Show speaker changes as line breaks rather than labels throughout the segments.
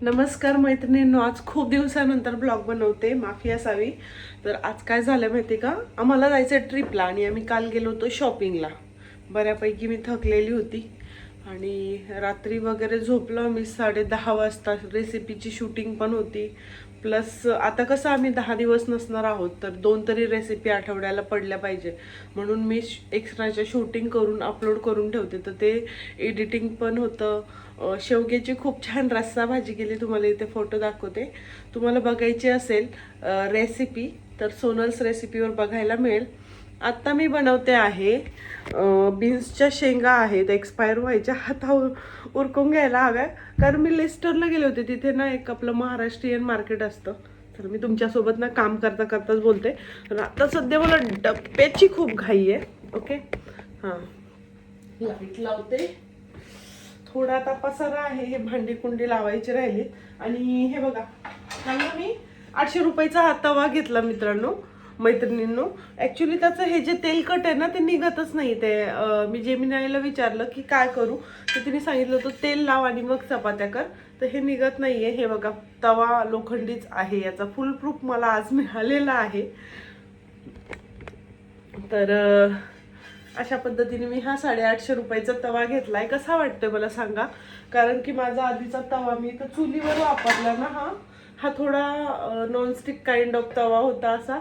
नमस्कार मैत्रिणींनो, आज खूप दिवसानंतर ब्लॉग बनवते, माफी असावी. तर आज काय झालं माहिती का, आम्हाला जायचं ट्रिपला आणि आम्ही काल गेलो होतो शॉपिंगला. बऱ्यापैकी मी थकलेली होती आणि रात्री वगैरे झोपलो आम्ही 10:30 वाजता. रेसिपीची शूटिंग पण होती, प्लस आता कसं आम्ही 10 दिवस नसणार आहोत, तर 2 तरी रेसिपी आठवड्याला पडल्या पाहिजे म्हणून मी एक्स्ट्राच्या शूटिंग करून अपलोड करून ठेवते. तर ते एडिटिंग पण होतं. शेवग्याची खूप छान रस्सा भाजी केली, तुम्हाला इथे फोटो दाखवते. तुम्हाला बघायची असेल रेसिपी तर सोनल्स रेसिपीवर बघायला मिळेल. आत्ता मी बनवते आहे बीन्सच्या शेंगा आहेत, एक्सपायर व्हायच्या, हातावर उरकून घ्यायला हव्या. कारण मी लेस्टरला गेले होते, तिथे ना एक आपलं महाराष्ट्रीयन मार्केट असतं. तर मी तुमच्यासोबत ना काम करता करताच बोलते. तर आता सध्या मला डब्याची खूप घाई आहे. ओके, हां, लाईट लावते. थोडा आता पसारा आहे, हे भांडी कुंडी लावायची राहिली. आणि हे बघा, सांगा मी 800 रुपयाचा हा तवा घेतला मित्रांनो, मैत्रिणींनो. ॲक्च्युली त्याचं हे जे तेलकट आहे ना ते निघतच नाही. ते मी जेमिनाईला विचारलं की काय करू, तर तिने सांगितलं होतं तेल लाव आणि मग चपात्या कर. तर हे निघत नाही आहे. हे बघा, तवा लोखंडीच आहे, याचा फुल प्रूफ मला आज मिळालेला आहे. तर अशा पद्धतीने मी हा 850 रुपयाचा तवा घेतलाय. कसा वाटतोय मला सांगा, कारण की माझा आधीचा तवा मी तर चुलीवर वापरला ना. हा थोडा नॉनस्टिक काइंड ऑफ तवा होता, असा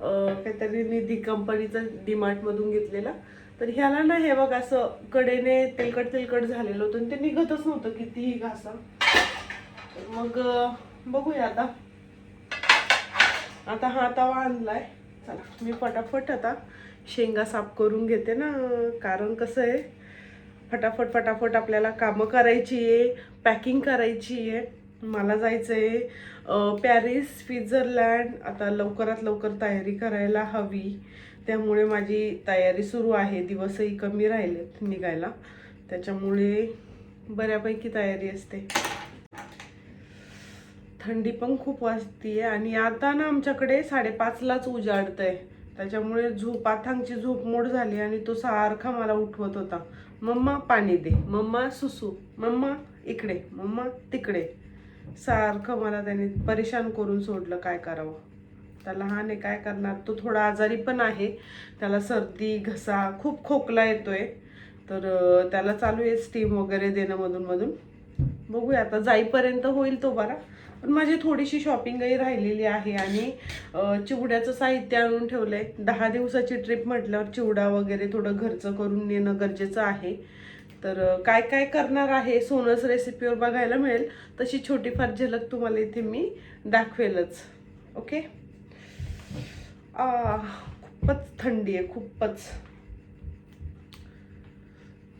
काहीतरी निधी कंपनीचा डीमार्टमधून घेतलेला. तर ह्याला ना हे बघ असं कडेने तेलकट तेलकट झालेलं होतं आणि ते निघतच नव्हतं कितीही घासा. मग बघूया आता हा तवा आणलाय. चला मी फटाफट आता शेंगा साफ करून घेते ना, कारण कसं आहे, फटाफट फटाफट आपल्याला कामं करायची आहे, पॅकिंग करायची आहे. मला जायचं आहे पॅरिस, स्वित्झर्लंड. आता लवकरात लवकर तयारी करायला हवी, त्यामुळे माझी तयारी सुरू आहे. दिवसही कमी राहिलेत निघायला, त्याच्यामुळे बऱ्यापैकी तयारी असते. थंडी पण खूप वाजतीये आणि आता ना आमच्याकडे 5:30लाच उजाडतंय. त्याच्यामुळे पाथांची झोप मोड झाली आणि तो सारखा मला उठवत होता, मम्मा पाणी दे, मम्मा सुसू, मम्मा इकडे, मम्मा तिकडे. सारखं मला त्याने परेशान करून सोडलं. काय करावं, त्याला लहान आहे, काय करणार. तो थोडा आजारी पण आहे, त्याला सर्दी घसा खूप खोकला येतोय. तर त्याला चालू आहे स्टीम वगैरे देणं मधून मधून. बघूया आता, जाईपर्यंत होईल तो बरा. पण माझी थोडीशी शॉपिंगही राहिलेली आहे आणि चिवड्याचं साहित्य आणून ठेवलंय. 10 दिवसाची ट्रिप म्हटल्यावर चिवडा वगैरे थोडं घरचं करून नेणं गरजेचं आहे. तर काय काय करणार आहे सोनस रेसिपीवर बघायला मिळेल. तशी छोटीफार झलक तुम्हाला इथे मी दाखवेलच. ओके. खूपच थंडी आहे, खूपच.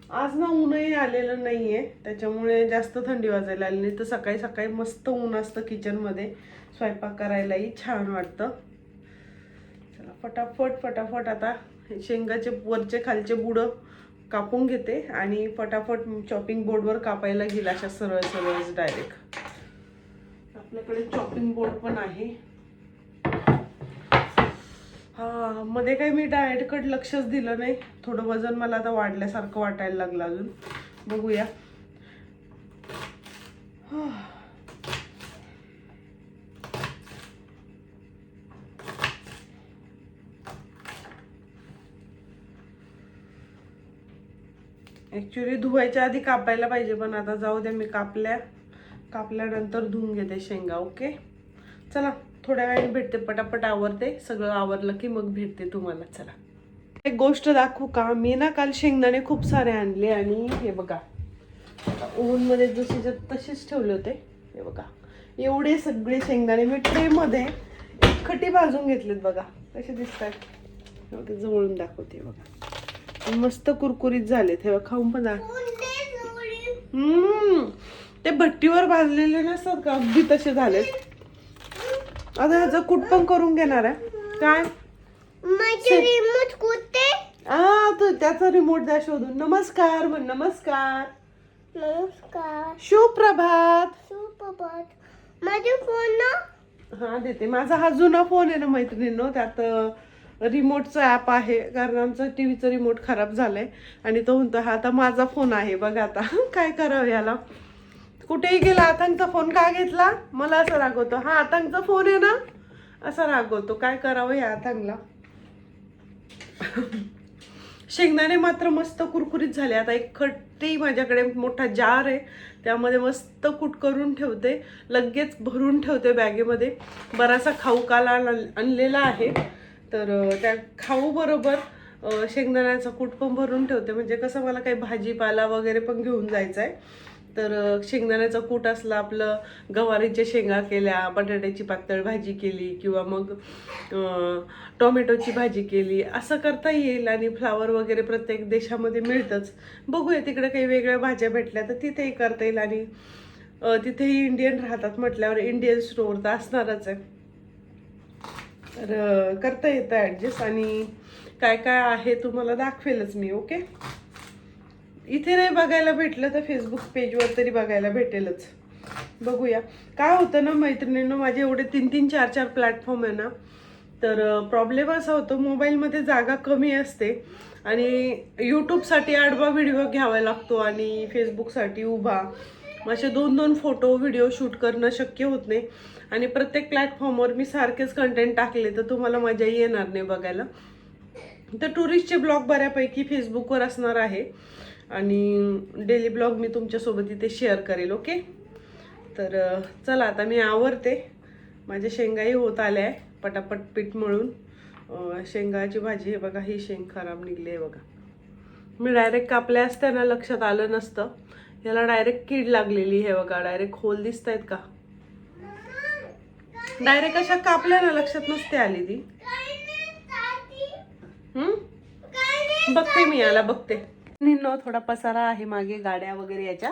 आज ना ऊनही आलेलं नाहीये, त्याच्यामुळे जास्त थंडी वाजायला आली नाही. तर सकाळी सकाळी मस्त ऊन असतं किचनमध्ये, स्वयंपाक करायलाही छान वाटतं. चला फटाफट फटाफट आता शेंगाचे वरचे खालचे बुडं कापून घेते आणि फटाफट चॉपिंग बोर्डवर कापायला गेला, अशा सरळ सरळ डायरेक्ट. आपल्याकडे चॉपिंग बोर्ड पण आहे. मध्ये काही मी डाएटकडे लक्षच दिलं नाही. थोडं वजन मला आता वाढल्यासारखं वाटायला लागलं अजून. बघूया. ॲक्च्युली धुवायच्या आधी कापायला पाहिजे, पण आता जाऊ दे, मी कापल्यानंतर धुवून घेते शेंगा. ओके, चला थोड्या वेळाने भेटते. पटापट आवरते, सगळं आवरलं की मग भेटते तुम्हाला. चला एक गोष्ट दाखवू का, मी ना काल शेंगदाणे खूप सारे आणले आणि हे बघा ओव्हनमध्ये जसे तसेच ठेवले होते. हे बघा एवढे सगळे शेंगदाणे मी ट्रेमध्ये एकखटी भाजून घेतलेत. बघा कसे दिसतात, जवळून दाखवते. बघा मस्त कुरकुरीत झालेत. हे खाऊन पण ते भट्टीवर भाजलेले नसतात का, अगदी तसे झालेत. आता ह्याचं कूट पण करून घेणार आहे. काय तू त्याचा रिमोट द्या शोधून. नमस्कार म्हण, नमस्कार.
नमस्कार.
सुप्रभात.
सुप्रभात. माझा फोन ना,
हा देते. माझा हा जुना फोन आहे ना मैत्रिणींनो, त्यात रिमोटचं ॲप आहे. कारण आमचा टीव्हीचा रिमोट खराब झालाय आणि तो म्हणतो हा आता माझा फोन आहे. बघा आता काय करावं याला. कुठेही गेला आथांगचा फोन का घेतला मला असं रागवतो. हा आथांगचा फोन आहे ना असा रागवतो. काय करावं या आथांगला. शेंगदाणे मात्र मस्त कुरकुरीत झाले. आता एक खट्टी माझ्याकडे मोठा जार आहे त्यामध्ये मस्त कूट करून ठेवते. लगेच भरून ठेवते बॅगेमध्ये. बराचसा खाऊ काल आणलेला आहे तर त्या खाऊ बरोबर शेंगदाण्याचा कूट पण भरून ठेवते. म्हणजे कसं मला काही भाजीपाला वगैरे पण घेऊन जायचं आहे तर शेंगदाण्याचा कूट असला आपलं गवारीच्या शेंगा केल्या, बटाट्याची पातळ भाजी केली किंवा मग टोमॅटोची भाजी केली असं करता येईल. आणि फ्लावर वगैरे प्रत्येक देशामध्ये मिळतंच. बघूया तिकडे काही वेगळ्या भाज्या भेटल्या तर तिथेही करता येईल. आणि तिथेही इंडियन राहतात म्हटल्यावर इंडियन स्टोअर तर असणारच आहे तर करता येतं ॲडजस्ट. आणि काय काय आहे तुम्हाला दाखवेलच मी. ओके, इथे नाही बघायला भेटलं तर फेसबुक पेजवर तरी बघायला भेटेलच. बघूया. काय होतं ना मैत्रिणींनो, माझे एवढे 3-3, 4-4 प्लॅटफॉर्म आहे ना तर प्रॉब्लेम असा होतो मोबाईलमध्ये जागा कमी असते आणि यूट्यूबसाठी आडवा व्हिडिओ घ्यावा लागतो आणि फेसबुकसाठी उभा. असे 2-2 फोटो व्हिडिओ शूट करणं शक्य होत नाही. आणि प्रत्येक प्लॅटफॉर्मवर मी सारखेच कंटेंट टाकले तर तुम्हाला मजाही येणार नाही बघायला. तर टुरिस्टचे ब्लॉग बऱ्यापैकी फेसबुकवर असणार आहे आणि डेली ब्लॉग मी तुमच्यासोबत इथे शेअर करेल. ओके, तर चला आता मी आवरते. माझ्या शेंगाही होत आल्या आहे. पटापट पीठ मळून शेंगाची भाजी. हे बघा, ही शेंग खराब निघली आहे बघा. मी डायरेक्ट कापल्या असत्या ना लक्षात आलं नसतं. याला डायरेक्ट कीड लागलेली आहे बघा. डायरेक्ट होल दिसत आहेत का. डायरेक्ट अशा कापल्या ना लक्षात नसते आली ती. बघते मी याला बघते. थोडा पसारा आहे मागे गाड्या वगैरे याच्या.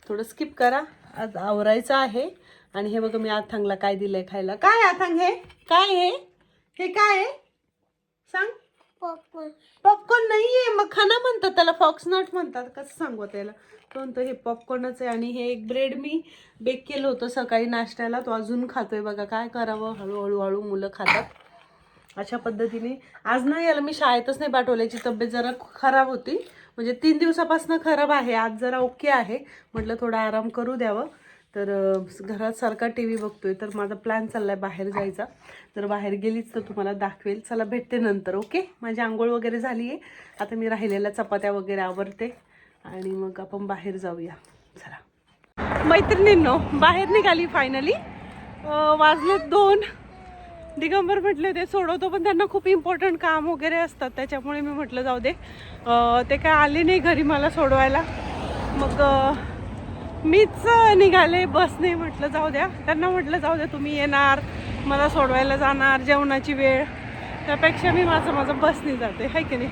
थोडं स्किप करा. आज आवरायचं आहे. आणि हे बघा मी आथांगला काय दिलंय खायला. काय आथांग हे काय आहे. हे काय आहे सांग.
पॉपकॉर्न.
पॉपकॉर्न नाहीये मखाना म्हणतात त्याला. फॉक्सनट म्हणतात. कसं सांगू त्याला. तो हे पॉपकॉर्नच आहे. आणि हे एक ब्रेड मी बेक केलं होतं सकाळी नाश्त्याला. तो अजून खातोय बघा. काय करावं, हळूहळू मुलं खातात अशा पद्धतीने. आज ना याला मी शाळेतच नाही पाठवल्याची तब्येत जरा खराब होती. म्हणजे 3 दिवसापासून खराब आहे. आज जरा ओके आहे. म्हटलं थोडा आराम करू द्यावं. तर घरात सारखा टी व्ही बघतोय. तर माझा प्लॅन चाललाय बाहेर जायचा. तर बाहेर गेलीच तर तुम्हाला दाखवेल. चला भेटते नंतर. ओके, माझी आंघोळ वगैरे झाली आहे. आता मी राहिलेल्या चपात्या वगैरे आवरते आणि मग आपण बाहेर जाऊया. चला मैत्रिणींनो, बाहेर निघाली फायनली. वाजले 2. दिगंबर म्हटले ते सोडवतो पण त्यांना खूप इम्पॉर्टंट काम वगैरे असतात त्याच्यामुळे मी म्हटलं जाऊ दे. ते काय आले नाही घरी मला सोडवायला. मग मीच निघाले बसने. म्हटलं जाऊ द्या. त्यांना म्हटलं जाऊ द्या तुम्ही येणार मला सोडवायला जाणार जेवणाची वेळ त्यापेक्षा मी माझं बसने जाते है की नाही.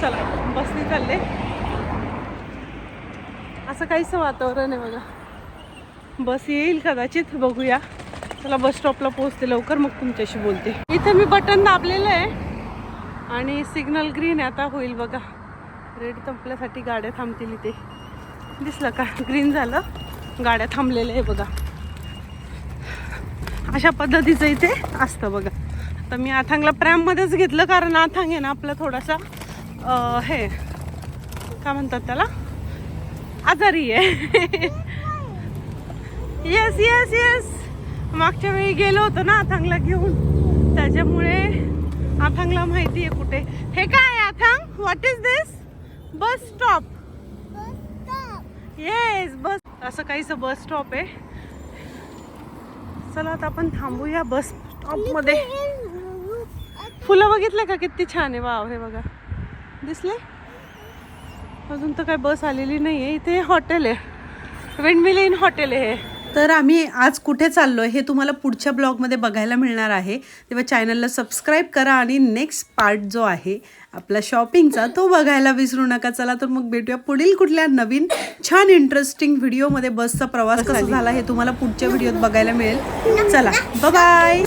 चला बसने चालले. असं काहीच वातावरण आहे बघा. बस येईल कदाचित बघूया. चला बस स्टॉपला पोहोचते लवकर मग तुमच्याशी बोलते. इथे मी बटन दाबलेलं आहे आणि सिग्नल ग्रीन आहे. आता होईल बघा. रेड संपल्यासाठी गाड्या थांबतील इथे. दिसलं का ग्रीन झालं. गाड्या थांबलेल्या आहे बघा. अशा पद्धतीचं इथे असतं बघा. आता मी आथांगला प्रॅममध्येच घेतलं कारण आथांग आहे ना आपला थोडासा हे काय म्हणतात त्याला आजारी आहे. Yes yes yes. मागच्या वेळी गेलो होतो ना आथांगला घेऊन त्याच्यामुळे आथांगला माहिती आहे कुठे. हे काय आथांग what is this. Bus stop. Yes बस असं काहीसं बस स्टॉप आहे. चला आता आपण थांबूया बस स्टॉप मध्ये. फुलं बघितले का किती छान आहे. वाव हे बघा दिसले. अजून तर काय बस आलेली नाही आहे. इथे हॉटेल आहे. विंडमिल इन हॉटेल आहे हे. तर आम्ही आज कुठे चाललोय हे तुम्हाला पुढच्या ब्लॉगमध्ये बघायला मिळणार आहे. तेव्हा चॅनलला सबस्क्राईब करा आणि नेक्स्ट पार्ट जो आहे आपला शॉपिंगचा तो बघायला विसरू नका. चला तर मग भेटूया पुढील कुठल्या नवीन छान इंटरेस्टिंग व्हिडिओमध्ये. बसचा प्रवास कसा झाला हे तुम्हाला पुढच्या व्हिडिओत बघायला मिळेल. चला बाय बाय.